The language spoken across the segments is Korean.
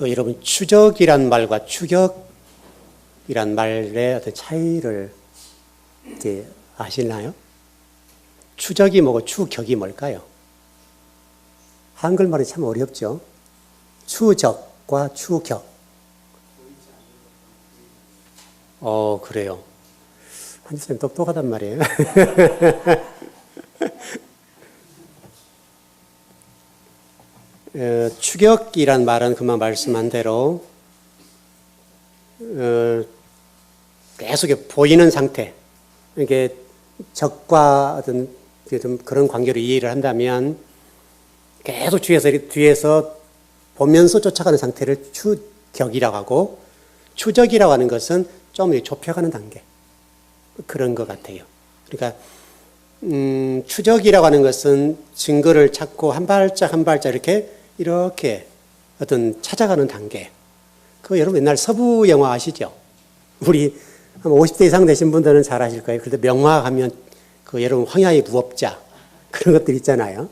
여러분 추적이란 말과 추격이란 말의 어떤 차이를 이렇게 아시나요? 추적이 뭐고 추격이 뭘까요? 한글말이 참 어렵죠. 추적과 추격. 그래요. 한지쌤 똑똑하단 말이에요. 추격이란 말은 금방 말씀한 대로 계속 보이는 상태, 이게 적과 어떤 좀 그런 관계로 이해를 한다면 계속 뒤에서 보면서 쫓아가는 상태를 추격이라고 하고, 추적이라고 하는 것은 좀 좁혀가는 단계, 그런 것 같아요. 그러니까 추적이라고 하는 것은 증거를 찾고 한 발짝 한 발짝 이렇게 어떤 찾아가는 단계. 여러분 옛날 서부 영화 아시죠? 우리 한 50대 이상 되신 분들은 잘 아실 거예요. 그런데 명화 하면 여러분 황야의 무법자 그런 것들 있잖아요.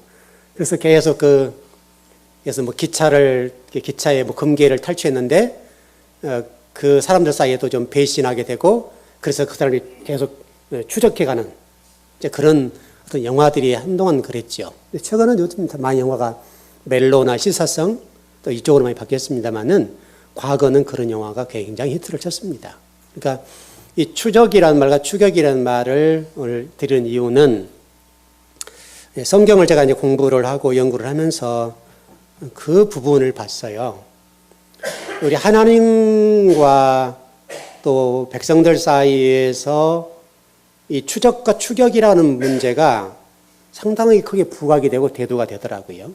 그래서 계속 그래서 기차의 금괴를 탈취했는데 그 사람들 사이에도 좀 배신하게 되고, 그래서 그 사람이 계속 추적해가는 그런 어떤 영화들이 한동안 그랬죠. 최근은 요즘 많이 영화가 멜로나 시사성 또 이쪽으로 많이 바뀌었습니다만은 과거는 그런 영화가 굉장히 히트를 쳤습니다. 그러니까 이 추적이라는 말과 추격이라는 말을 오늘 드리는 이유는 성경을 제가 이제 공부를 하고 연구를 하면서 그 부분을 봤어요. 우리 하나님과 또 백성들 사이에서 이 추적과 추격이라는 문제가 상당히 크게 부각이 되고 대두가 되더라고요.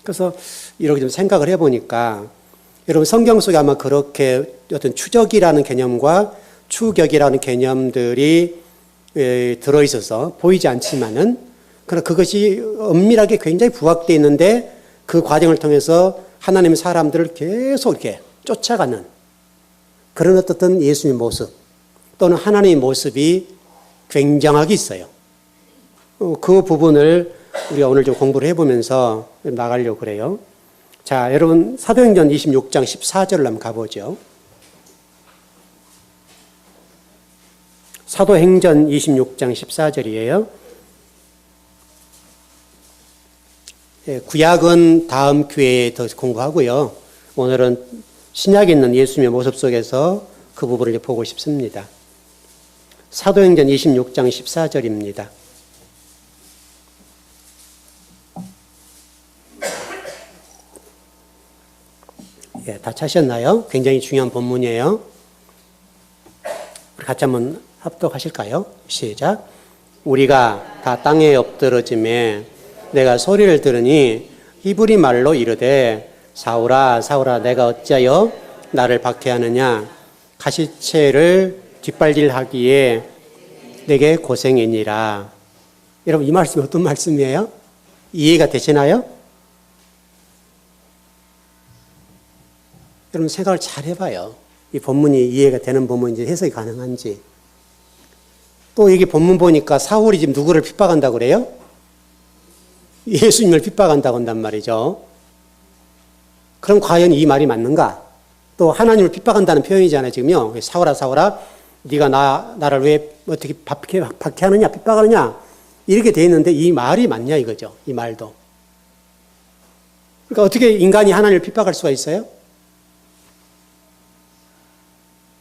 그래서 이렇게 좀 생각을 해보니까 여러분 성경 속에 아마 그렇게 어떤 추적이라는 개념과 추격이라는 개념들이 들어있어서 보이지 않지만은, 그러나 그것이 엄밀하게 굉장히 부각되어 있는데 그 과정을 통해서 하나님의 사람들을 계속 이렇게 쫓아가는 그런 어떤 예수님의 모습 또는 하나님의 모습이 굉장하게 있어요. 그 부분을 우리가 오늘 좀 공부를 해보면서 나가려고 그래요. 자, 여러분 사도행전 26장 14절을 한번 가보죠. 사도행전 26장 14절이에요. 구약은 다음 기회에 더 공부하고요. 오늘은 신약에 있는 예수님의 모습 속에서 그 부분을 이제 보고 싶습니다. 사도행전 26장 14절입니다. 다 찾으셨나요? 굉장히 중요한 본문이에요. 우리 같이 한번 합독하실까요? 시작. 우리가 다 땅에 엎드러짐에 내가 소리를 들으니 히브리 말로 이르되 사울아 사울아 내가 어찌하여 나를 박해하느냐, 가시체를 뒷발질하기에 내게 고생이니라. 여러분 이 말씀이 어떤 말씀이에요? 이해가 되시나요? 여러분 생각을 잘 해봐요. 이 본문이 이해가 되는 본문인지 해석이 가능한지. 또 여기 본문 보니까 사울이 지금 누구를 핍박한다고 그래요? 예수님을 핍박한다고 한단 말이죠. 그럼 과연 이 말이 맞는가? 또 하나님을 핍박한다는 표현이잖아요. 지금요. 사울아 사울아 네가 나를 왜 어떻게 박해하느냐 핍박하느냐 이렇게 돼 있는데 이 말이 맞냐 이거죠. 이 말도. 그러니까 어떻게 인간이 하나님을 핍박할 수가 있어요?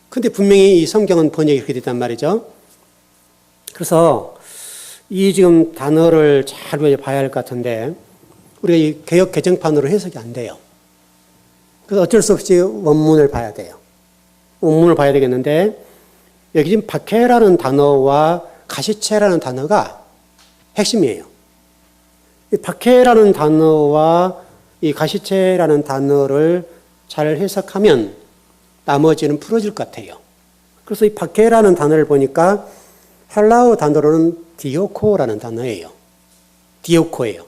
근데 분명히 이 성경은 번역이 그렇게 됐단 말이죠. 그래서 이 지금 단어를 잘 봐야 할 것 같은데 우리가 이 개역 개정판으로 해석이 안 돼요. 그래서 어쩔 수 없이 원문을 봐야 돼요. 원문을 봐야 되겠는데 여기 지금 박해라는 단어와 가시체라는 단어가 핵심이에요. 이 박해라는 단어와 이 가시체라는 단어를 잘 해석하면 나머지는 풀어질 것 같아요. 그래서 이 박해라는 단어를 보니까 헬라어 단어로는 디오코라는 단어예요. 디오코예요.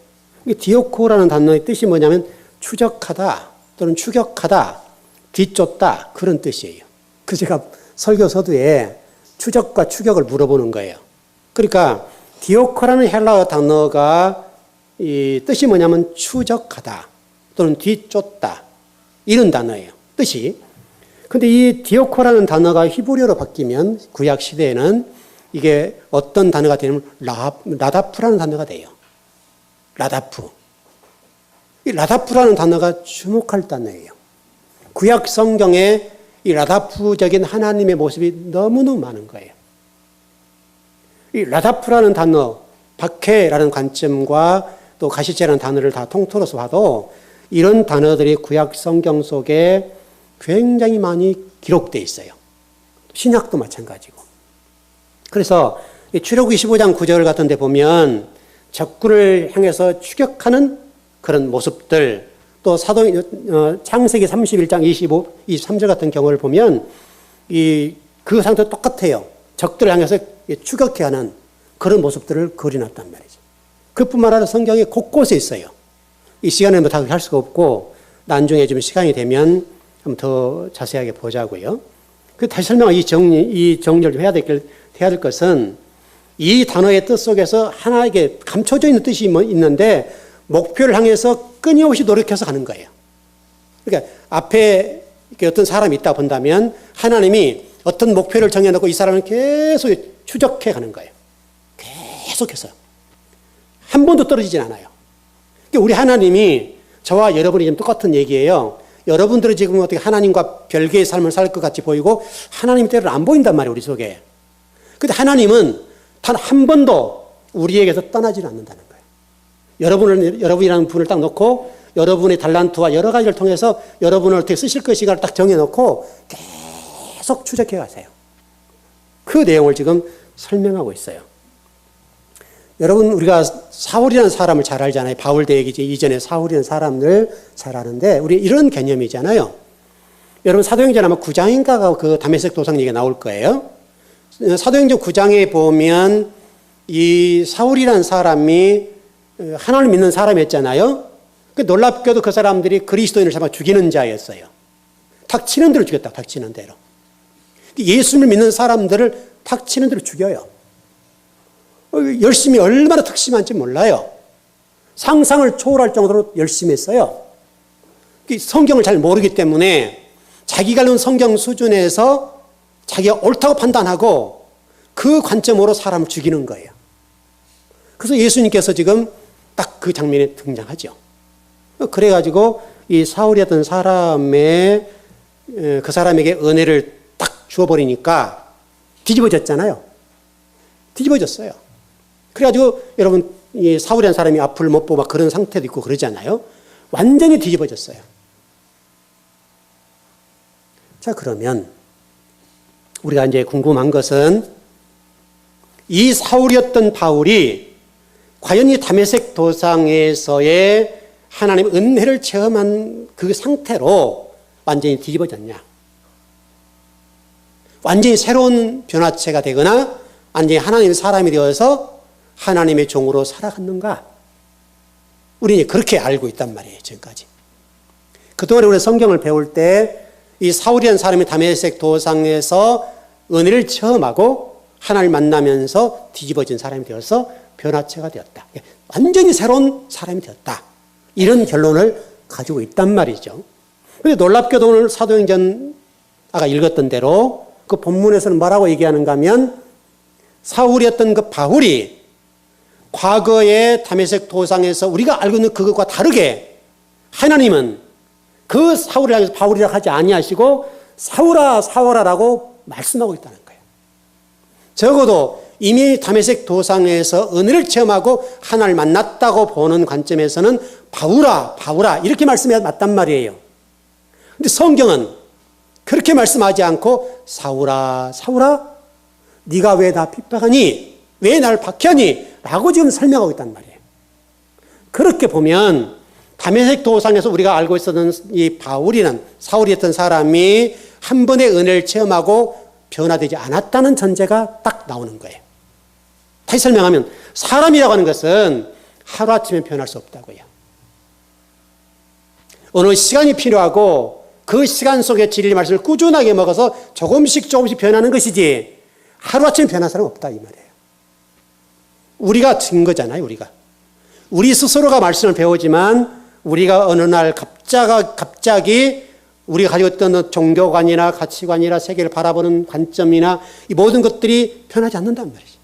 이 디오코라는 단어의 뜻이 뭐냐면 추적하다 또는 추격하다, 뒤쫓다 그런 뜻이에요. 그래서 제가 설교 서두에 추적과 추격을 물어보는 거예요. 그러니까 디오코라는 헬라어 단어가 이 뜻이 뭐냐면 추적하다 또는 뒤쫓다 이런 단어예요. 뜻이. 근데 이 디오코라는 단어가 히브리어로 바뀌면 구약 시대에는 이게 어떤 단어가 되냐면 라다프라는 단어가 돼요. 라다프. 이 라다프라는 단어가 주목할 단어예요. 구약 성경에 이 라다프적인 하나님의 모습이 너무너무 많은 거예요. 이 라다프라는 단어, 박해라는 관점과 또 가시체라는 단어를 다 통틀어서 봐도 이런 단어들이 구약 성경 속에 굉장히 많이 기록되어 있어요. 신약도 마찬가지고. 그래서 출애굽기 25장 9절 같은 데 보면 적군을 향해서 추격하는 그런 모습들, 또 창세기 31장 23절 같은 경우를 보면 그 상태도 똑같아요. 적들을 향해서 추격해 하는 그런 모습들을 그려놨단 말이죠. 그뿐만 아니라 성경에 곳곳에 있어요. 이 시간에 다 할 수가 없고 나중에 좀 시간이 되면 한번 더 자세하게 보자고요. 다시 설명한 이 정리를 좀 해야 될 것은 이 단어의 뜻 속에서 하나에게 감춰져 있는 뜻이 있는데 목표를 향해서 끊임없이 노력해서 가는 거예요. 그러니까 앞에 어떤 사람이 있다 본다면 하나님이 어떤 목표를 정해놓고 이 사람을 계속 추적해 가는 거예요. 계속해서. 한 번도 떨어지진 않아요. 그러니까 우리 하나님이 저와 여러분이 지금 똑같은 얘기예요. 여러분들은 지금 어떻게 하나님과 별개의 삶을 살 것 같이 보이고 하나님 때를 안 보인단 말이에요, 우리 속에. 근데 하나님은 단 한 번도 우리에게서 떠나지는 않는다는 거예요. 여러분이라는 분을 딱 놓고 여러분의 달란트와 여러 가지를 통해서 여러분을 어떻게 쓰실 것인가를 딱 정해놓고 계속 추적해 가세요. 그 내용을 지금 설명하고 있어요. 여러분, 우리가 사울이라는 사람을 잘 알잖아요. 바울 대기 이전에 사울이라는 사람을 잘 아는데, 우리 이런 개념이잖아요. 여러분, 사도행전 아마 9장인가가 그 다메섹 도상 얘기가 나올 거예요. 사도행전 9장에 보면 이 사울이라는 사람이 하나님을 믿는 사람이었잖아요. 놀랍게도 그 사람들이 그리스도인을 잡아 죽이는 자였어요. 닥치는 대로 죽였다, 닥치는 대로. 예수님을 믿는 사람들을 닥치는 대로 죽여요. 열심히 얼마나 특심한지 몰라요. 상상을 초월할 정도로 열심히 했어요. 성경을 잘 모르기 때문에 자기가 읽는 성경 수준에서 자기가 옳다고 판단하고 그 관점으로 사람을 죽이는 거예요. 그래서 예수님께서 지금 딱 그 장면에 등장하죠. 그래가지고 이 사울이었던 그 사람에게 은혜를 딱 주어버리니까 뒤집어졌잖아요. 뒤집어졌어요. 그래가지고 여러분, 이 사울이라는 사람이 앞을 못 보고 막 그런 상태도 있고 그러잖아요. 완전히 뒤집어졌어요. 자, 그러면 우리가 이제 궁금한 것은 이 사울이었던 바울이 과연 이 다메섹 도상에서의 하나님의 은혜를 체험한 그 상태로 완전히 뒤집어졌냐? 완전히 새로운 변화체가 되거나 완전히 하나님의 사람이 되어서 하나님의 종으로 살아갔는가? 우리는 그렇게 알고 있단 말이에요, 지금까지. 그동안에 우리 성경을 배울 때 이 사울이라는 사람이 다메섹 도상에서 은혜를 체험하고 하나님을 만나면서 뒤집어진 사람이 되어서 변화체가 되었다. 완전히 새로운 사람이 되었다. 이런 결론을 가지고 있단 말이죠. 그런데 놀랍게도 오늘 사도행전 아까 읽었던 대로 그 본문에서는 뭐라고 얘기하는가 하면 사울이었던 그 바울이 과거의 다메섹 도상에서 우리가 알고 있는 그것과 다르게 하나님은 그 사울을 향해서 바울이라고 하지 아니하시고 사울아 사울아라고 말씀하고 있다는 거예요. 적어도 이미 다메섹 도상에서 은혜를 체험하고 하나님을 만났다고 보는 관점에서는 바울아 바울아 이렇게 말씀해야 맞단 말이에요. 그런데 성경은 그렇게 말씀하지 않고 사울아 사울아 네가 왜 나 핍박하니? 왜 나를 박해하니? 라고 지금 설명하고 있단 말이에요. 그렇게 보면 다메섹 도상에서 우리가 알고 있었던 이 바울이란 사울이었던 사람이 한 번의 은혜를 체험하고 변화되지 않았다는 전제가 딱 나오는 거예요. 다시 설명하면 사람이라고 하는 것은 하루아침에 변할 수 없다고요. 어느 시간이 필요하고 그 시간 속에 진리 말씀을 꾸준하게 먹어서 조금씩 변하는 것이지 하루아침에 변한 사람은 없다 이 말이에요. 우리가 진 거잖아요. 우리 스스로가 말씀을 배우지만 우리가 어느 날 갑자기 우리가 가지고 있던 종교관이나 가치관이나 세계를 바라보는 관점이나 이 모든 것들이 변하지 않는단 말이죠.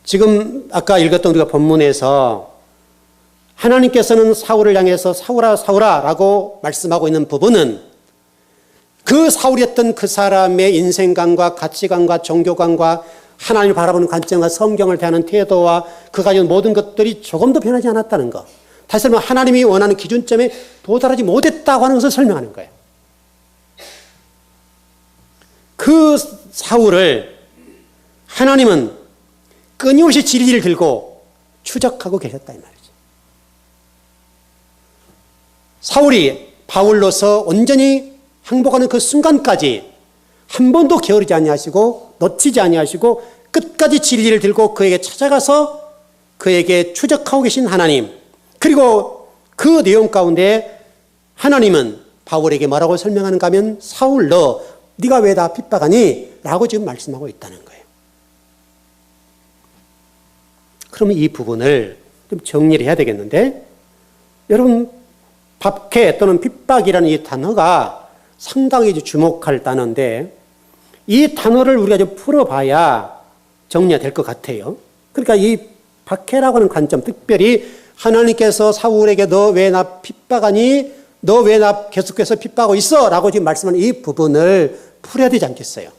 지금 아까 읽었던 우리가 본문에서 하나님께서는 사울을 향해서 사울아 사울아 라고 말씀하고 있는 부분은 그 사울이었던 그 사람의 인생관과 가치관과 종교관과 하나님을 바라보는 관점과 성경을 대하는 태도와 그 가진 모든 것들이 조금도 변하지 않았다는 것. 다시 말하면 하나님이 원하는 기준점에 도달하지 못했다고 하는 것을 설명하는 거예요. 그 사울을 하나님은 끊임없이 진리를 들고 추적하고 계셨다 이 말이죠. 사울이 바울로서 온전히 항복하는 그 순간까지 한 번도 게으르지 아니하시고 놓치지 아니하시고 끝까지 진리를 들고 그에게 찾아가서 그에게 추적하고 계신 하나님, 그리고 그 내용 가운데 하나님은 바울에게 뭐라고 설명하는가 하면 사울 네가 왜 나 핍박하니? 라고 지금 말씀하고 있다는 거예요. 그러면 이 부분을 좀 정리를 해야 되겠는데, 여러분 박해 또는 핍박이라는 이 단어가 상당히 주목할 단어인데 이 단어를 우리가 좀 풀어봐야 정리가 될 것 같아요. 그러니까 이 박해라고 하는 관점, 특별히 하나님께서 사울에게 너 왜 나 핍박하니? 너 왜 나 계속해서 핍박하고 있어? 라고 지금 말씀하는 이 부분을 풀어야 되지 않겠어요?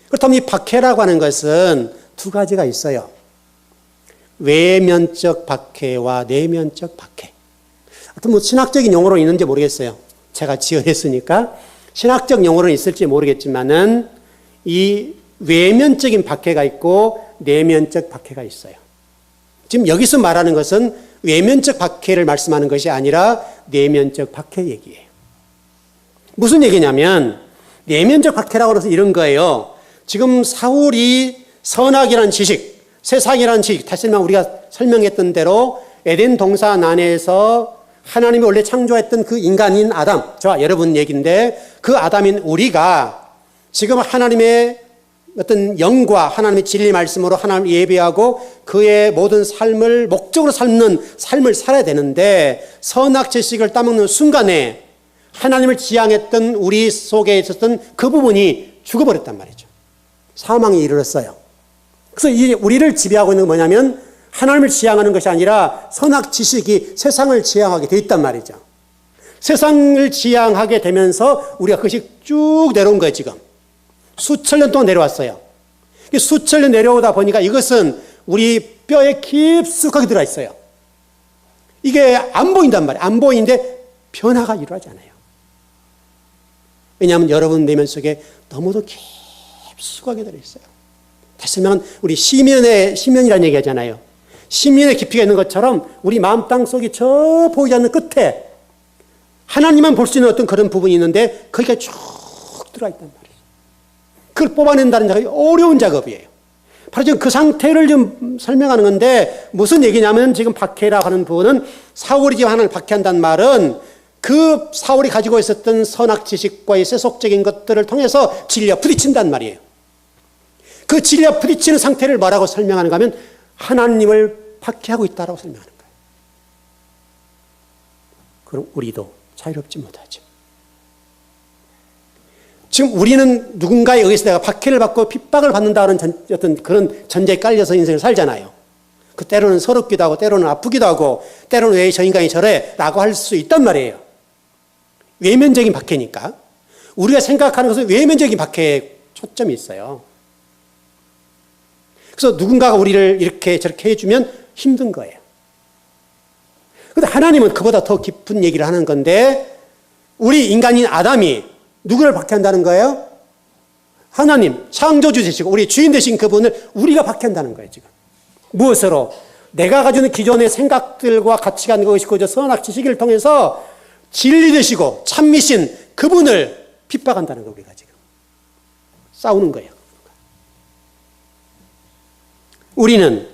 그렇다면 이 박해라고 하는 것은 두 가지가 있어요. 외면적 박해와 내면적 박해. 하여튼 뭐 신학적인 용어로 있는지 모르겠어요. 제가 지어냈으니까 신학적 용어는 있을지 모르겠지만은 이 외면적인 박해가 있고 내면적 박해가 있어요. 지금 여기서 말하는 것은 외면적 박해를 말씀하는 것이 아니라 내면적 박해 얘기예요. 무슨 얘기냐면 내면적 박해라고 해서 이런 거예요. 지금 사울이 선악이라는 지식, 세상이라는 지식, 다시 말하면 우리가 설명했던 대로 에덴 동산 안에서 하나님이 원래 창조했던 그 인간인 아담, 저와 여러분 얘기인데 그 아담인 우리가 지금 하나님의 어떤 영과 하나님의 진리 말씀으로 하나님을 예배하고 그의 모든 삶을 목적으로 삶는 삶을 살아야 되는데 선악 지식을 따먹는 순간에 하나님을 지향했던 우리 속에 있었던 그 부분이 죽어버렸단 말이죠. 사망에 이르렀어요. 그래서 이 우리를 지배하고 있는 건 뭐냐면 하나님을 지향하는 것이 아니라 선악 지식이 세상을 지향하게 돼 있단 말이죠. 세상을 지향하게 되면서 우리가 그것이 쭉 내려온 거예요, 지금. 수천 년 동안 내려왔어요. 수천 년 내려오다 보니까 이것은 우리 뼈에 깊숙하게 들어가 있어요. 이게 안 보인단 말이에요. 안 보이는데 변화가 일어나지 않아요. 왜냐하면 여러분 내면 속에 너무도 깊숙하게 들어있어요. 다시 말하면 우리 시면이라는 얘기 하잖아요. 시면의 깊이가 있는 것처럼 우리 마음 땅속에 저 보이지 않는 끝에 하나님만 볼 수 있는 어떤 그런 부분이 있는데 거기가 쭉 들어가 있단 말이에요. 그걸 뽑아낸다는 작업이 어려운 작업이에요. 바로 지금 그 상태를 좀 설명하는 건데 무슨 얘기냐면 지금 박해라고 하는 부분은 사울이 지금 하나님을 박해한다는 말은 그 사울이 가지고 있었던 선악 지식과의 세속적인 것들을 통해서 진리가 부딪힌단 말이에요. 그 진리가 부딪히는 상태를 뭐라고 설명하는가 하면 하나님을 박해하고 있다라고 설명하는 거예요. 그럼 우리도 자유롭지 못하죠. 지금 우리는 누군가에 의해서 내가 박해를 받고 핍박을 받는다는 어떤 그런 전제에 깔려서 인생을 살잖아요. 그 때로는 서럽기도 하고 때로는 아프기도 하고 때로는 왜 저 인간이 저래? 라고 할 수 있단 말이에요. 외면적인 박해니까. 우리가 생각하는 것은 외면적인 박해에 초점이 있어요. 그래서 누군가가 우리를 이렇게 저렇게 해주면 힘든 거예요. 그런데 하나님은 그보다 더 깊은 얘기를 하는 건데 우리 인간인 아담이 누구를 박해한다는 거예요? 하나님, 창조주 되시고 우리 주인 되신 그분을 우리가 박해한다는 거예요, 지금. 무엇으로? 내가 가지고 있는 기존의 생각들과 가치관 것이고 저 선악 지식을 통해서 진리 되시고 참미신 그분을 핍박한다는 거예요, 우리가 지금. 싸우는 거예요. 우리는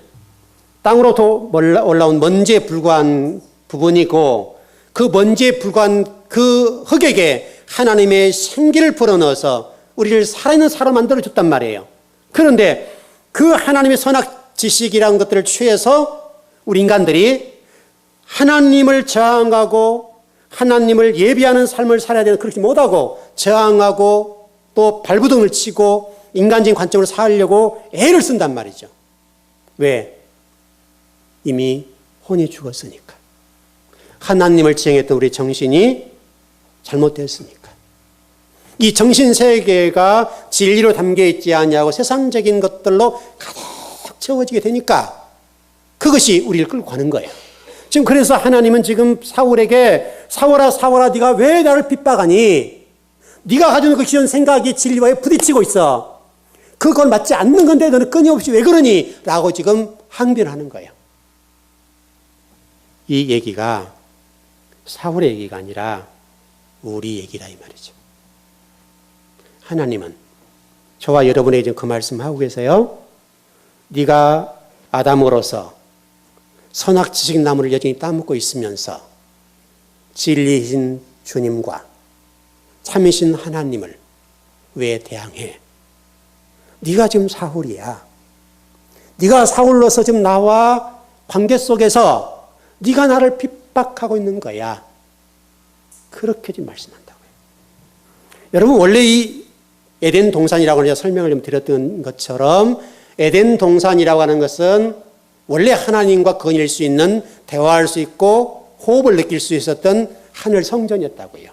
땅으로부터 올라온 먼지에 불과한 부분이고 그 먼지에 불과한 그 흙에게 하나님의 생기를 불어넣어서 우리를 살아있는 사람 만들어줬단 말이에요. 그런데 그 하나님의 선악 지식이라는 것들을 취해서 우리 인간들이 하나님을 저항하고 하나님을 예비하는 삶을 살아야 되는, 그렇게 못하고 저항하고 또 발부둥을 치고 인간적인 관점으로 살려고 애를 쓴단 말이죠. 왜? 이미 혼이 죽었으니까. 하나님을 지향했던 우리 정신이 잘못됐으니까. 이 정신세계가 진리로 담겨있지 않냐고 세상적인 것들로 가득 채워지게 되니까 그것이 우리를 끌고 가는 거예요. 지금 그래서 하나님은 지금 사울에게 사울아 네가 왜 나를 핍박하니? 네가 가지고 있는 그 기존 생각이 진리와 부딪히고 있어. 그건 맞지 않는 건데 너는 끊임없이 왜 그러니? 라고 지금 항변하는 거예요. 이 얘기가 사울의 얘기가 아니라 우리 얘기다 이 말이죠. 하나님은 저와 여러분에게 지금 그 말씀하고 계세요. 네가 아담으로서 선악지식 나무를 여전히 따먹고 있으면서 진리이신 주님과 참이신 하나님을 왜 대항해? 네가 지금 사울이야. 네가 사울로서 지금 나와 관계 속에서 네가 나를 핍박하고 있는 거야. 그렇게 지금 말씀한다고요. 여러분 원래 이 에덴 동산이라고 제가 설명을 좀 드렸던 것처럼 에덴 동산이라고 하는 것은 원래 하나님과 거니일 수 있는, 대화할 수 있고 호흡을 느낄 수 있었던 하늘 성전이었다고요.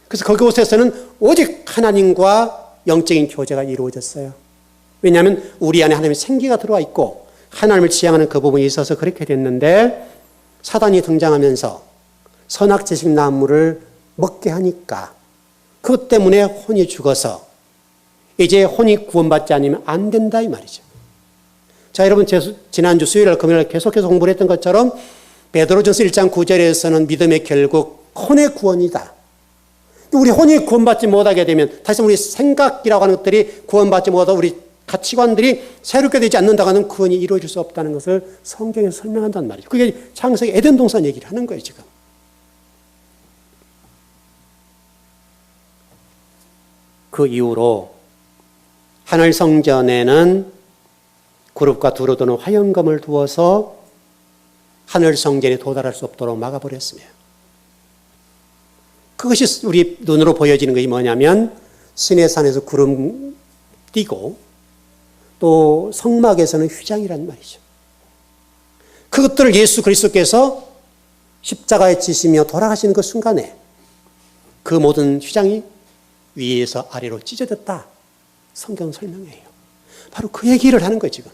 그래서 그곳에서는 오직 하나님과 영적인 교제가 이루어졌어요. 왜냐하면 우리 안에 하나님의 생기가 들어와 있고 하나님을 지향하는 그 부분이 있어서 그렇게 됐는데, 사단이 등장하면서 선악지식 나무를 먹게 하니까 그것 때문에 혼이 죽어서 이제 혼이 구원받지 않으면 안 된다 이 말이죠. 자, 여러분 지난주 수요일 금요일 계속해서 공부를 했던 것처럼 베드로전서 1장 9절에서는 믿음의 결국 혼의 구원이다. 우리 혼이 구원받지 못하게 되면, 다시 우리 생각이라고 하는 것들이 구원받지 못하고 우리 가치관들이 새롭게 되지 않는다고 하는 구원이 이루어질 수 없다는 것을 성경에서 설명한단 말이죠. 그게 창세기 에덴 동산 얘기를 하는 거예요 지금. 그 이후로 하늘 성전에는 그룹과 두루 도는 화영검을 두어서 하늘 성전에 도달할 수 없도록 막아버렸으며, 그것이 우리 눈으로 보여지는 것이 뭐냐면 시내산에서 구름 띄고 또 성막에서는 휘장이란 말이죠. 그것들을 예수 그리스도께서 십자가에 지시며 돌아가시는 그 순간에 그 모든 휘장이 위에서 아래로 찢어졌다. 성경 설명해요. 바로 그 얘기를 하는 거예요 지금.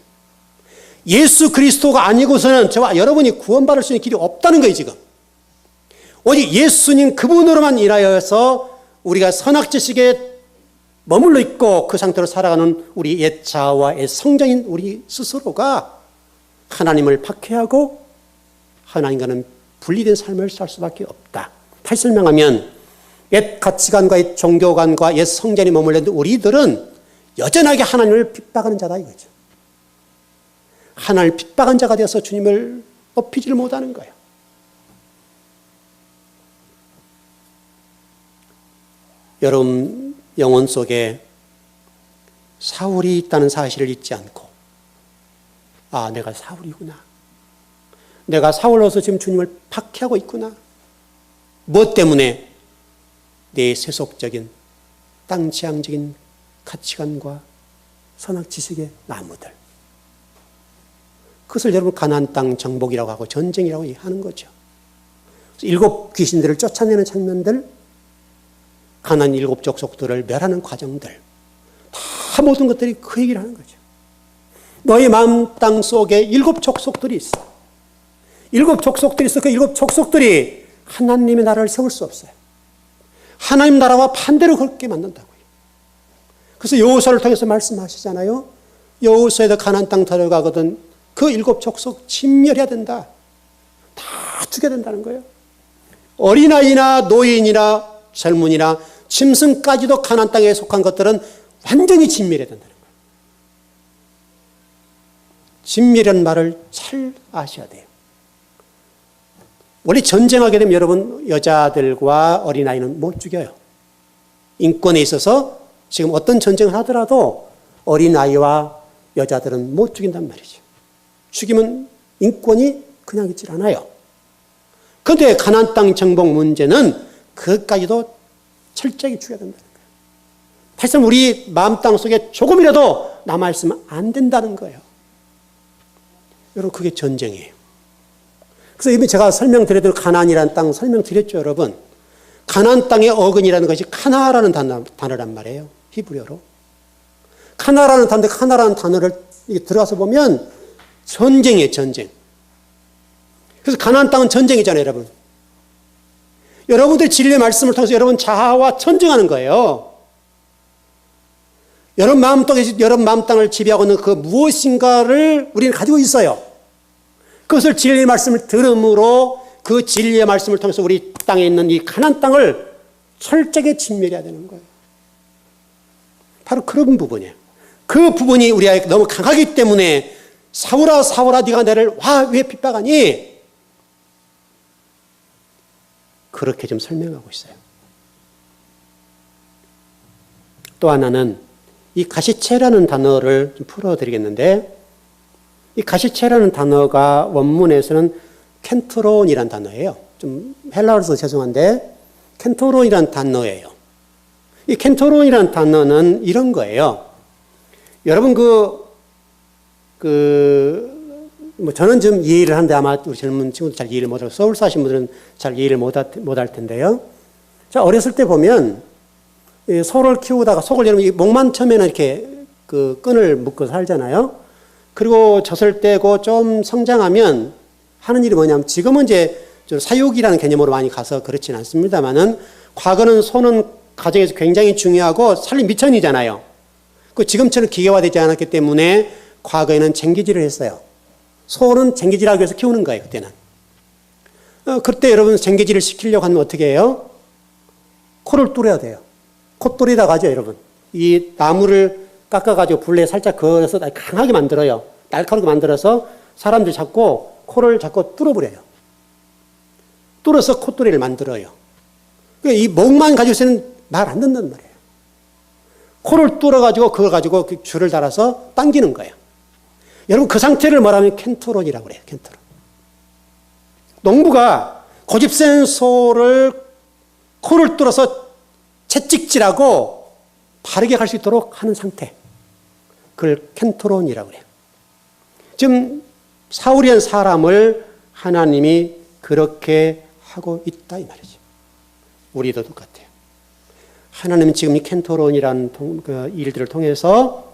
예수 그리스도가 아니고서는 저와 여러분이 구원받을 수 있는 길이 없다는 거예요 지금. 오직 예수님 그분으로만 인하여서 우리가 선악지식에 머물러 있고 그 상태로 살아가는 우리 옛 자아와 옛 성장인 우리 스스로가 하나님을 박해하고 하나님과는 분리된 삶을 살 수밖에 없다. 다시 설명하면 옛 가치관과 옛 종교관과 옛 성전에 머물러 있는 우리들은 여전하게 하나님을 핍박하는 자다 이거죠. 하나님을 핍박한 자가 되어서 주님을 높이지를 못하는 거예요. 여러분 영혼 속에 사울이 있다는 사실을 잊지 않고, 아, 내가 사울이구나. 내가 사울로서 지금 주님을 박해하고 있구나. 무엇 때문에? 내 세속적인 땅지향적인 가치관과 선악지식의 나무들. 그것을 여러분 가나안 땅 정복이라고 하고 전쟁이라고 하는 거죠. 7 귀신들을 쫓아내는 장면들, 가나안 7 족속들을 멸하는 과정들, 다 모든 것들이 그 얘기를 하는 거죠. 너의 마음 땅 속에 7 족속들이 있어. 7 족속들이 있어. 그 7 족속들이 하나님의 나라를 세울 수 없어요. 하나님 나라와 반대로 그렇게 만든다고요. 그래서 여호수아를 통해서 말씀하시잖아요. 여호수아에도 가나안 땅 들어가거든 그 7 족속 진멸해야 된다. 다 죽여야 된다는 거예요. 어린아이나 노인이나 젊은이나 짐승까지도 가나안 땅에 속한 것들은 완전히 진멸해야 된다는 거예요. 진멸이라는 말을 잘 아셔야 돼요. 원래 전쟁하게 되면 여러분 여자들과 어린아이는 못 죽여요. 인권에 있어서 지금 어떤 전쟁을 하더라도 어린아이와 여자들은 못 죽인단 말이죠. 죽이면 인권이 그냥 있질 않아요. 그런데 가나안 땅 정복 문제는 그것까지도 철저하게 죽여야 된다는 거예요. 사실상 우리 마음 땅 속에 조금이라도 남아있으면 안 된다는 거예요. 여러분, 그게 전쟁이에요. 그래서 이미 제가 설명드렸던 가나안이라는 땅 설명드렸죠, 여러분. 가나안 땅의 어근이라는 것이 카나라는 단어란 말이에요. 히브리어로. 카나라는 단어인데 카나라는 단어를 들어가서 보면 전쟁이에요, 전쟁. 그래서 가나안 땅은 전쟁이잖아요, 여러분. 여러분들 진리의 말씀을 통해서 여러분 자아와 전쟁하는 거예요. 여러분 마음 땅을 지배하고 있는 그 무엇인가를 우리는 가지고 있어요. 그것을 진리의 말씀을 들음으로 그 진리의 말씀을 통해서 우리 땅에 있는 이 가나안 땅을 철저하게 진멸해야 되는 거예요. 바로 그런 부분이에요. 그 부분이 우리가 너무 강하기 때문에 사울아 사울아 네가 나를 왜 핍박하니? 그렇게 좀 설명하고 있어요. 또 하나는 이 가시체라는 단어를 좀 풀어드리겠는데, 이 가시체라는 단어가 원문에서는 켄토론이라는 단어예요. 좀 헬라어로서 죄송한데 켄토론이라는 단어예요. 이 켄토론이라는 단어는 이런 거예요. 여러분 뭐 저는 좀 이해를 하는데 아마 우리 젊은 친구들 잘 이해를 못하고 서울 사신 분들은 잘 이해를 못할 텐데요. 자, 어렸을 때 보면 소를 키우다가 속을 여러분 목만 처음에는 이렇게 그 끈을 묶고 살잖아요. 그리고 젖을 떼고 좀 성장하면 하는 일이 뭐냐면, 지금은 이제 사육이라는 개념으로 많이 가서 그렇지는 않습니다만은, 과거는 소는 가정에서 굉장히 중요하고 살림 미천이잖아요. 그 지금처럼 기계화되지 않았기 때문에 과거에는 쟁기질을 했어요. 소는 쟁기질하기 위해서 키우는 거예요, 그때는. 그때 여러분 쟁기질을 시키려고 하면 어떻게 해요? 코를 뚫어야 돼요. 콧돌이라고 하죠, 여러분. 이 나무를 깎아가지고 불에 살짝 그어서 강하게 만들어요. 날카롭게 만들어서 사람들 잡고 코를 잡고 뚫어버려요. 뚫어서 콧돌이를 만들어요. 그러니까 이 목만 가지고 있으면 말 안 듣는 말이에요. 코를 뚫어가지고 그걸 가지고 그 줄을 달아서 당기는 거예요. 여러분 그 상태를 뭐라면 켄토론이라고 그래요. 켄토론. 농부가 고집 센 소를 코를 뚫어서 채찍질하고 바르게 갈 수 있도록 하는 상태. 그걸 켄토론이라고 그래요. 지금 사울이라는 사람을 하나님이 그렇게 하고 있다 이 말이죠. 우리도 똑같아요. 하나님은 지금 이 켄토론이라는 일들을 통해서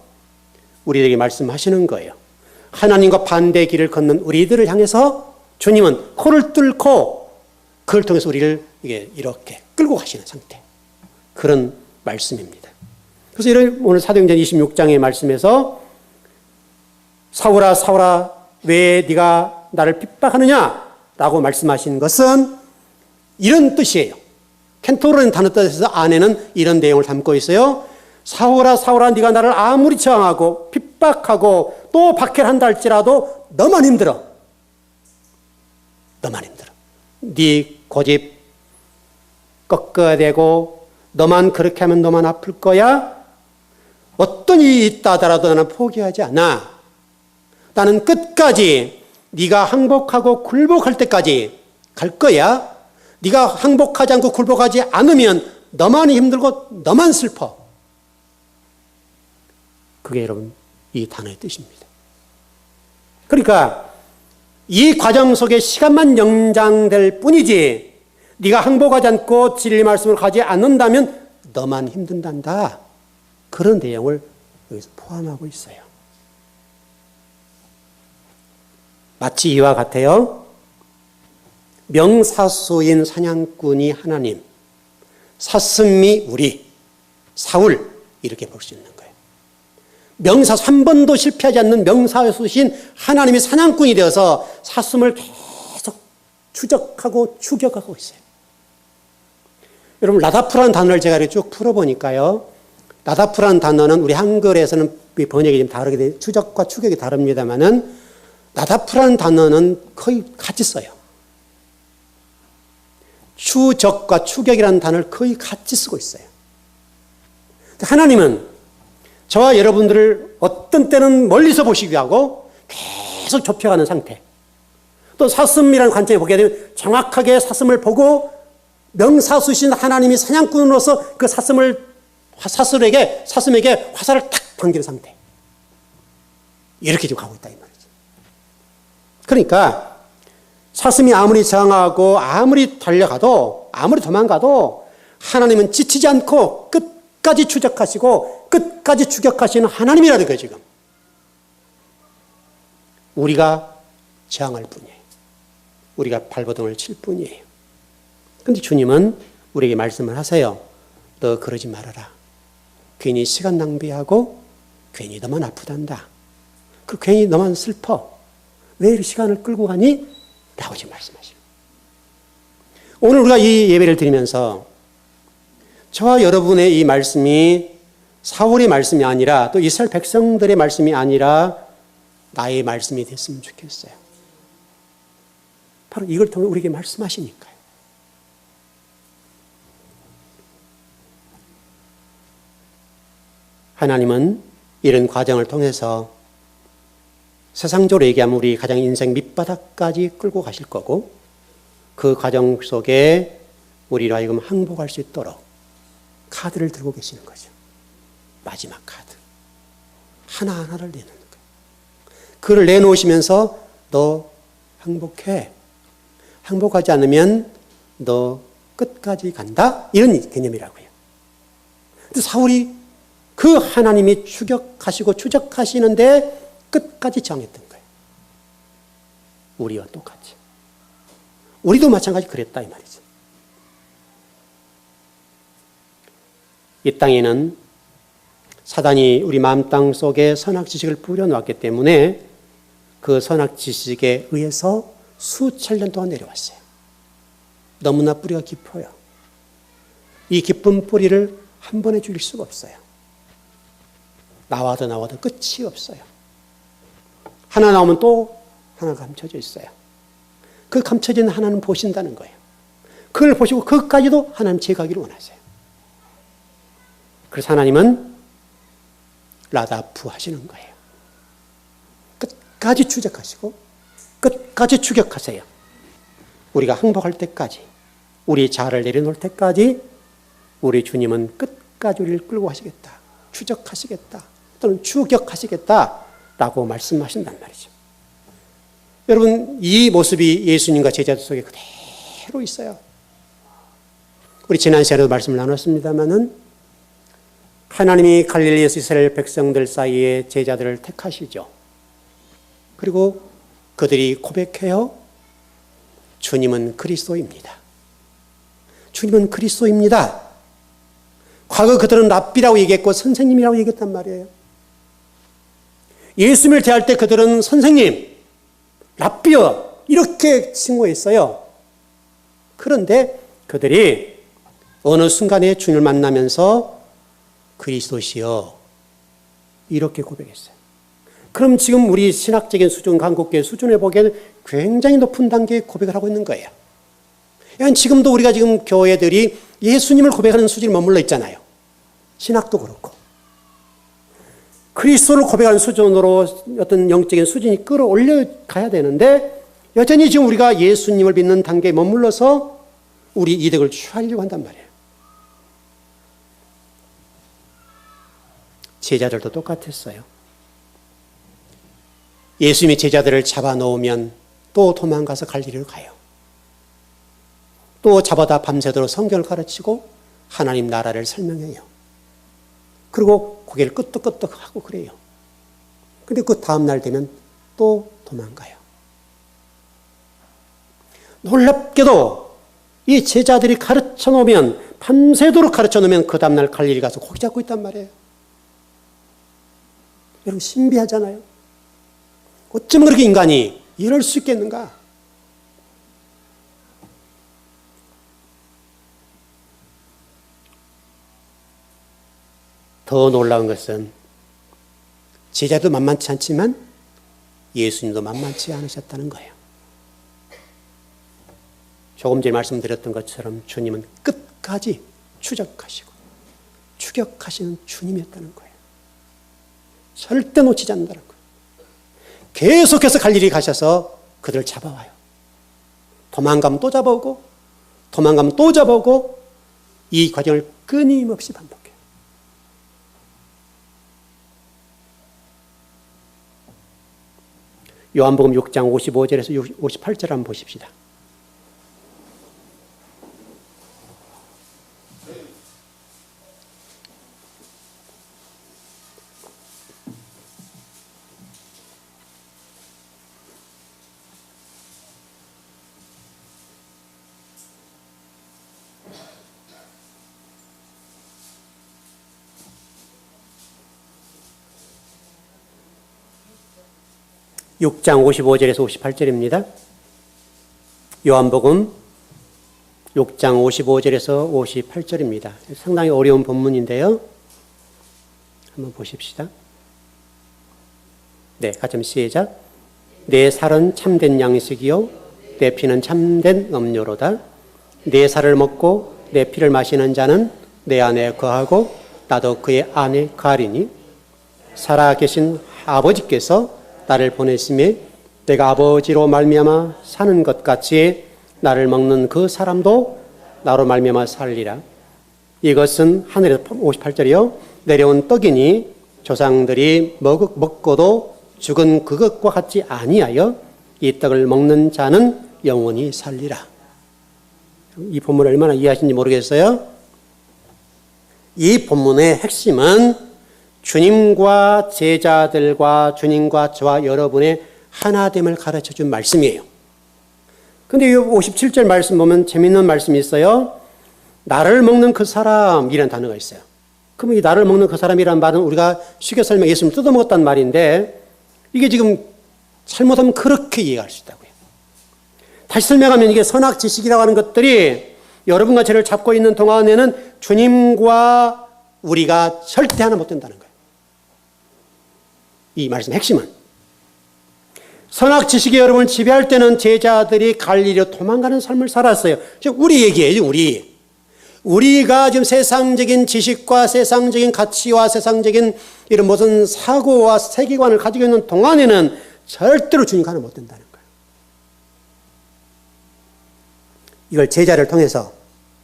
우리에게 말씀하시는 거예요. 하나님과 반대 길을 걷는 우리들을 향해서 주님은 코를 뚫고 그걸 통해서 우리를 이렇게 끌고 가시는 상태. 그런 말씀입니다. 그래서 오늘 사도행전 26장의 말씀에서 사울아 사울아 왜 네가 나를 핍박하느냐라고 말씀하신 것은 이런 뜻이에요. 켄토로는 단어 뜻에서 안에는 이런 내용을 담고 있어요. 사울아 사울아 네가 나를 아무리 저항하고 핍박하고 또 박해한다 할지라도 너만 힘들어. 너만 힘들어. 네 고집 꺾어야 되고 너만 그렇게 하면 너만 아플 거야. 어떤 일이 있다 하더라도 나는 포기하지 않아. 나는 끝까지 네가 항복하고 굴복할 때까지 갈 거야. 네가 항복하지 않고 굴복하지 않으면 너만 힘들고 너만 슬퍼. 그게 여러분 이 단어의 뜻입니다. 그러니까 이 과정 속에 시간만 연장될 뿐이지 네가 항복하지 않고 진리 말씀을 가지 않는다면 너만 힘든단다. 그런 내용을 여기서 포함하고 있어요. 마치 이와 같아요. 명사수인 사냥꾼이 하나님, 사슴이 우리, 사울 이렇게 볼 수 있는 거예요. 명사수 한 번도 실패하지 않는 명사수신 하나님이 사냥꾼이 되어서 사슴을 계속 추적하고 추격하고 있어요. 여러분 나다프라는 단어를 제가 이렇게 쭉 풀어보니까요. 나다프라는 단어는 우리 한글에서는 번역이 좀 다르게 돼요. 추적과 추격이 다릅니다만은 나다프라는 단어는 거의 같이 써요. 추적과 추격이라는 단어를 거의 같이 쓰고 있어요. 하나님은 저와 여러분들을 어떤 때는 멀리서 보시기도 하고 계속 좁혀가는 상태. 또 사슴이라는 관점에 보게 되면 정확하게 사슴을 보고 명사수신 하나님이 사냥꾼으로서 그 사슴에게 화살을 탁 당기는 상태. 이렇게 지금 가고 있다 이 말이죠. 그러니까 사슴이 아무리 저항하고 아무리 달려가도 아무리 도망가도 하나님은 지치지 않고 끝까지 추적하시고 끝까지 추격하시는 하나님이라는 거예요 지금. 우리가 저항할 뿐이에요. 우리가 발버둥을 칠 뿐이에요. 그런데 주님은 우리에게 말씀을 하세요. 너 그러지 말아라. 괜히 시간 낭비하고 괜히 너만 아프단다. 그 괜히 너만 슬퍼. 왜 이렇게 시간을 끌고 가니? 라고 지금 말씀하시죠. 오늘 우리가 이 예배를 드리면서 저와 여러분의 이 말씀이 사울의 말씀이 아니라 또 이스라엘 백성들의 말씀이 아니라 나의 말씀이 됐으면 좋겠어요. 바로 이걸 통해 우리에게 말씀하시니까요. 하나님은 이런 과정을 통해서 세상적으로 얘기하면 우리 가장 인생 밑바닥까지 끌고 가실 거고 그 과정 속에 우리로 하여금 항복할 수 있도록 카드를 들고 계시는 거죠. 마지막 카드. 하나하나를 내놓는 거예요. 그걸 내놓으시면서 너 항복해. 항복하지 않으면 너 끝까지 간다. 이런 개념이라고요. 근데 사울이 그 하나님이 추격하시고 추적하시는데 끝까지 저항했던 거예요. 우리와 똑같이. 우리도 마찬가지 그랬다 이 말이죠. 이 땅에는 사단이 우리 마음 땅 속에 선악 지식을 뿌려놓았기 때문에 그 선악 지식에 의해서 수천 년 동안 내려왔어요. 너무나 뿌리가 깊어요. 이 깊은 뿌리를 한 번에 죽일 수가 없어요. 나와도 끝이 없어요. 하나 나오면 또 하나가 감춰져 있어요. 그 감춰진 하나는 보신다는 거예요. 그걸 보시고 그것까지도 하나님 제거하기를 원하세요. 그래서 하나님은 라다프 하시는 거예요. 끝까지 추적하시고 끝까지 추격하세요. 우리가 항복할 때까지 우리 자아를 내려놓을 때까지 우리 주님은 끝까지 우리를 끌고 가시겠다. 추적하시겠다. 또는 추격하시겠다라고 말씀하신단 말이죠. 여러분 이 모습이 예수님과 제자들 속에 그대로 있어요. 우리 지난 시간에도 말씀을 나눴습니다마는 하나님이 갈릴리에서 이스라엘 백성들 사이에 제자들을 택하시죠. 그리고 그들이 고백해요. 주님은 그리스도입니다. 주님은 그리스도입니다. 과거 그들은 랍비라고 얘기했고 선생님이라고 얘기했단 말이에요. 예수님을 대할 때 그들은 선생님, 랍비여 이렇게 칭호했어요. 그런데 그들이 어느 순간에 주님을 만나면서 그리스도시여 이렇게 고백했어요. 그럼 지금 우리 신학적인 수준, 한국교회 수준에 보기에는 굉장히 높은 단계의 고백을 하고 있는 거예요. 지금도 우리가 지금 교회들이 예수님을 고백하는 수준에 머물러 있잖아요. 신학도 그렇고. 그리스도를 고백하는 수준으로 어떤 영적인 수준이 끌어올려 가야 되는데 여전히 지금 우리가 예수님을 믿는 단계에 머물러서 우리 이득을 취하려고 한단 말이에요. 제자들도 똑같았어요. 예수님이 제자들을 잡아놓으면 또 도망가서 갈릴리로 가요. 또 잡아다 밤새도록 성경을 가르치고 하나님 나라를 설명해요. 그리고 고개를 끄덕끄덕 하고 그래요. 근데 그 다음날 되면 또 도망가요. 놀랍게도 이 제자들이 가르쳐 놓으면 밤새도록 가르쳐 놓으면 그 다음날 갈릴리 가서 고기 잡고 있단 말이에요. 여러분 신비하잖아요. 어쩜 그렇게 인간이 이럴 수 있겠는가? 더 놀라운 것은 제자도 만만치 않지만 예수님도 만만치 않으셨다는 거예요. 조금 전에 말씀드렸던 것처럼 주님은 끝까지 추적하시고 추격하시는 주님이었다는 거예요. 절대 놓치지 않는다는 거예요. 계속해서 갈릴리 가셔서 그들을 잡아와요. 도망가면 또 잡아오고 도망가면 또 잡아오고 이 과정을 끊임없이 반복해요. 요한복음 6장 55절에서 58절 한번 보십시다. (6장 55절에서 58절입니다) 요한복음 6장 55절에서 58절입니다. 상당히 어려운 본문인데요. 한번 보십시다. 네, 같이 시작. 내 살은 참된 양식이요 내 피는 참된 음료로다. 내 살을 먹고 내 피를 마시는 자는 내 안에 거하고 나도 그의 안에 거하리니 살아계신 아버지께서 나를 보내심에 내가 아버지로 말미암아 사는 것 같이 나를 먹는 그 사람도 나로 말미암아 살리라. 이것은 하늘에서 58절이요 내려온 떡이니 조상들이 먹고도 죽은 그것과 같지 아니하여 이 떡을 먹는 자는 영원히 살리라. 이 본문을 얼마나 이해하시는지 모르겠어요. 이 본문의 핵심은 주님과 제자들과 주님과 저와 여러분의 하나됨을 가르쳐준 말씀이에요. 근데 이 57절 말씀 보면 재밌는 말씀이 있어요. 나를 먹는 그 사람이라는 단어가 있어요. 그러면 이 나를 먹는 그 사람이라는 말은 우리가 쉽게 설명 예수님을 뜯어먹었다는 말인데 이게 지금 잘못하면 그렇게 이해할 수 있다고요. 다시 설명하면 이게 선악지식이라고 하는 것들이 여러분과 저를 잡고 있는 동안에는 주님과 우리가 절대 하나 못 된다는 거예요. 이 말씀의 핵심은 선악 지식이 여러분을 지배할 때는 제자들이 갈릴리로 도망가는 삶을 살았어요. 지금 우리 얘기예요. 우리가 지금 세상적인 지식과 세상적인 가치와 세상적인 이런 무슨 사고와 세계관을 가지고 있는 동안에는 절대로 주님과 하나 못 된다는 거예요. 이걸 제자를 통해서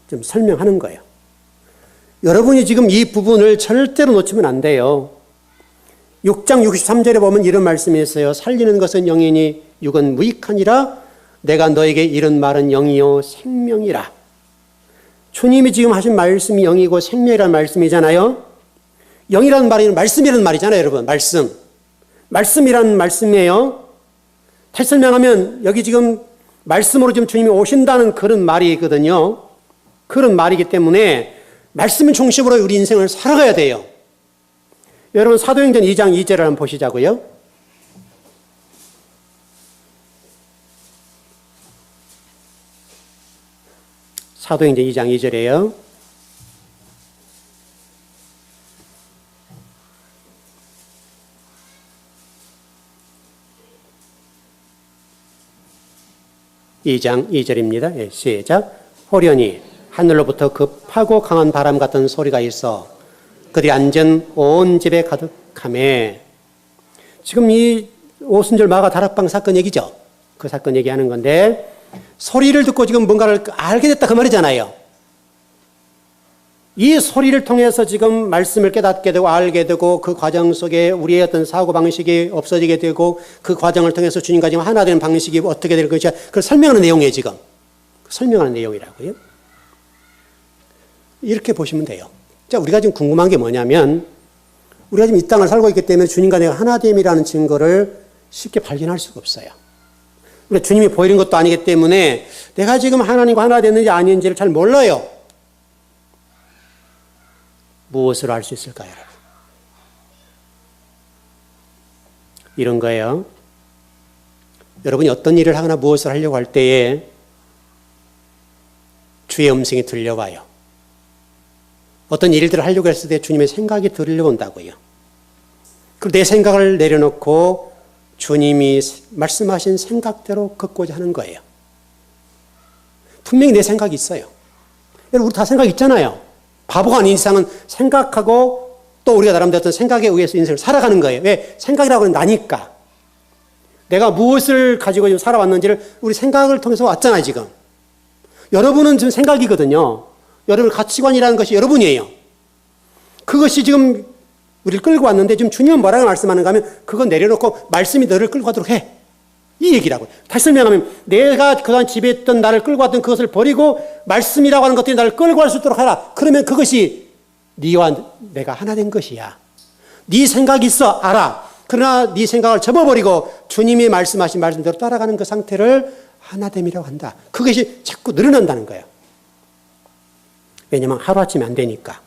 좀 설명하는 거예요. 여러분이 지금 이 부분을 절대로 놓치면 안 돼요. 6장 63절에 보면 이런 말씀이 있어요. 살리는 것은 영이니 육은 무익하니라. 내가 너에게 이런 말은 영이요 생명이라. 주님이 지금 하신 말씀이 영이고 생명이라는 말씀이잖아요. 영이라는 말이 말씀이라는 말이잖아요, 여러분. 말씀이라는 말씀이에요. 다시 설명하면 여기 지금 말씀으로 지금 주님이 오신다는 그런 말이거든요. 그런 말이기 때문에 말씀 중심으로 우리 인생을 살아가야 돼요. 여러분 사도행전 2장 2절을 한번 보시자고요. 사도행전 2장 2절이에요. (2장 2절입니다) 예, 시작. 호련히 하늘로부터 급하고 강한 바람 같은 소리가 있어 그들이 앉은 온 집에 가득하매. 지금 이 오순절 마가 다락방 사건 얘기죠. 그 사건 얘기하는 건데 소리를 듣고 지금 뭔가를 알게 됐다 그 말이잖아요. 이 소리를 통해서 지금 말씀을 깨닫게 되고 알게 되고 그 과정 속에 우리의 어떤 사고방식이 없어지게 되고 그 과정을 통해서 주님과 지금 하나 되는 방식이 어떻게 될 것이냐 그걸 설명하는 내용이에요. 지금 설명하는 내용이라고요. 이렇게 보시면 돼요. 자, 우리가 지금 궁금한 게 뭐냐면 우리가 지금 이 땅을 살고 있기 때문에 주님과 내가 하나됨이라는 증거를 쉽게 발견할 수가 없어요. 우리가 주님이 보이는 것도 아니기 때문에 내가 지금 하나님과 하나 됐는지 아닌지를 잘 몰라요. 무엇으로 알 수 있을까요, 여러분? 이런 거예요. 여러분이 어떤 일을 하거나 무엇을 하려고 할 때에 주의 음성이 들려와요. 어떤 일들을 하려고 했을 때 주님의 생각이 들려온다고요. 그리고 내 생각을 내려놓고 주님이 말씀하신 생각대로 걷고자 하는 거예요. 분명히 내 생각이 있어요. 여러분 우리 다 생각 있잖아요. 바보가 아닌 이상은 생각하고 또 우리가 나름대로 어떤 생각에 의해서 인생을 살아가는 거예요. 왜? 생각이라고 하는 나니까. 내가 무엇을 가지고 살아왔는지를 우리 생각을 통해서 왔잖아요, 지금. 여러분은 지금 생각이거든요. 여러분 가치관이라는 것이 여러분이에요. 그것이 지금 우리를 끌고 왔는데 지금 주님은 뭐라고 말씀하는가 하면 그거 내려놓고 말씀이 너를 끌고 가도록 해. 이 얘기라고요. 다시 설명하면 내가 그동안 지배했던 나를 끌고 왔던 그것을 버리고 말씀이라고 하는 것들이 나를 끌고 갈 수 있도록 하라. 그러면 그것이 네와 내가 하나 된 것이야. 네 생각이 있어, 알아. 그러나 네 생각을 접어버리고 주님이 말씀하신 말씀대로 따라가는 그 상태를 하나됨이라고 한다. 그것이 자꾸 늘어난다는 거예요. 왜냐하면 하루아침에 안 되니까.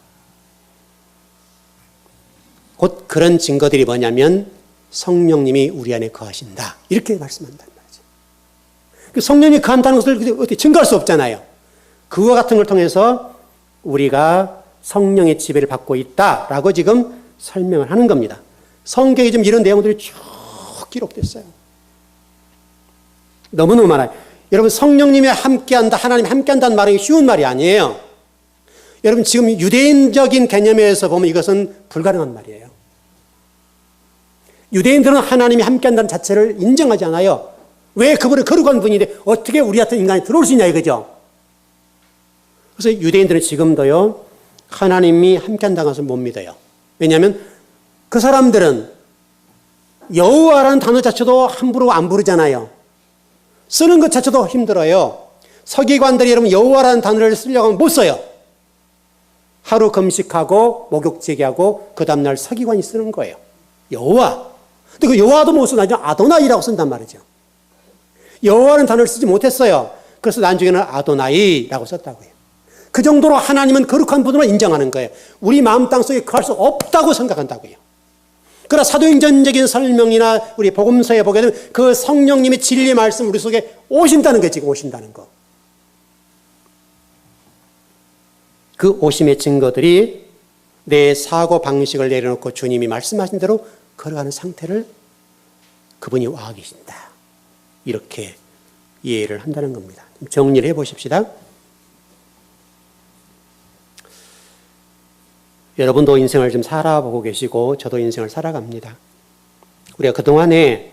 곧 그런 증거들이 뭐냐면 성령님이 우리 안에 거하신다. 이렇게 말씀한단 말이죠. 성령이 거한다는 것을 어떻게 증거할 수 없잖아요. 그와 같은 걸 통해서 우리가 성령의 지배를 받고 있다라고 지금 설명을 하는 겁니다. 성경에 지금 이런 내용들이 쭉 기록됐어요. 너무너무 많아요. 여러분 성령님이 함께한다, 하나님이 함께한다는 말은 쉬운 말이 아니에요. 여러분 지금 유대인적인 개념에서 보면 이것은 불가능한 말이에요. 유대인들은 하나님이 함께한다는 자체를 인정하지 않아요. 왜 그분을 거룩한 분인데 어떻게 우리 같은 인간이 들어올 수 있냐 이거죠. 그래서 유대인들은 지금도요 하나님이 함께한다는 것을 못 믿어요. 왜냐하면 그 사람들은 여호와라는 단어 자체도 함부로 안 부르잖아요. 쓰는 것 자체도 힘들어요. 서기관들이 여러분 여호와라는 단어를 쓰려고 하면 못 써요. 하루 금식하고 목욕 제기하고 그 다음날 서기관이 쓰는 거예요. 여호와. 근데 그 여호와도 못 쓰나 아도나이라고 쓴단 말이죠. 여호와라는 단어를 쓰지 못했어요. 그래서 나중에는 아도나이라고 썼다고요. 그 정도로 하나님은 거룩한 분으로 인정하는 거예요. 우리 마음 땅속에 거할 수 없다고 생각한다고요. 그러나 사도행전적인 설명이나 우리 복음서에 보게 되면 그 성령님의 진리의 말씀 우리 속에 오신다는 게 지금 오신다는 거. 그 오심의 증거들이 내 사고 방식을 내려놓고 주님이 말씀하신 대로 걸어가는 상태를 그분이 와 계신다. 이렇게 이해를 한다는 겁니다. 정리를 해보십시다. 여러분도 인생을 좀 살아보고 계시고 저도 인생을 살아갑니다. 우리가 그동안에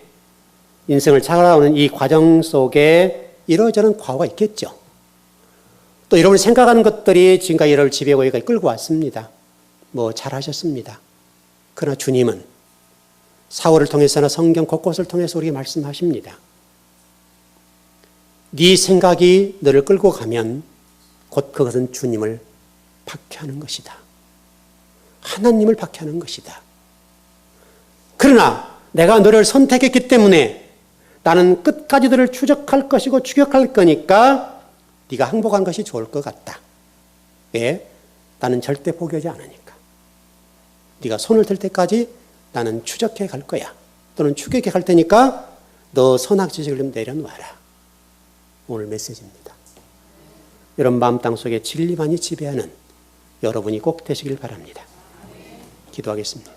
인생을 살아오는 이 과정 속에 이러저런 과오가 있겠죠. 또 여러분이 생각하는 것들이 지금까지 여러분을 지배하고 여기까지 끌고 왔습니다. 뭐 잘하셨습니다. 그러나 주님은 사월을 통해서나 성경 곳곳을 통해서 우리에게 말씀하십니다. 네 생각이 너를 끌고 가면 곧 그것은 주님을 박해하는 것이다. 하나님을 박해하는 것이다. 그러나 내가 너를 선택했기 때문에 나는 끝까지 너를 추적할 것이고 추격할 거니까 네가 항복한 것이 좋을 것 같다. 왜? 나는 절대 포기하지 않으니까. 네가 손을 들 때까지 나는 추적해 갈 거야. 또는 추격해 갈 테니까 너 선악지식을 좀 내려놓아라. 오늘 메시지입니다. 여러분 마음 땅속에 진리만이 지배하는 여러분이 꼭 되시길 바랍니다. 기도하겠습니다.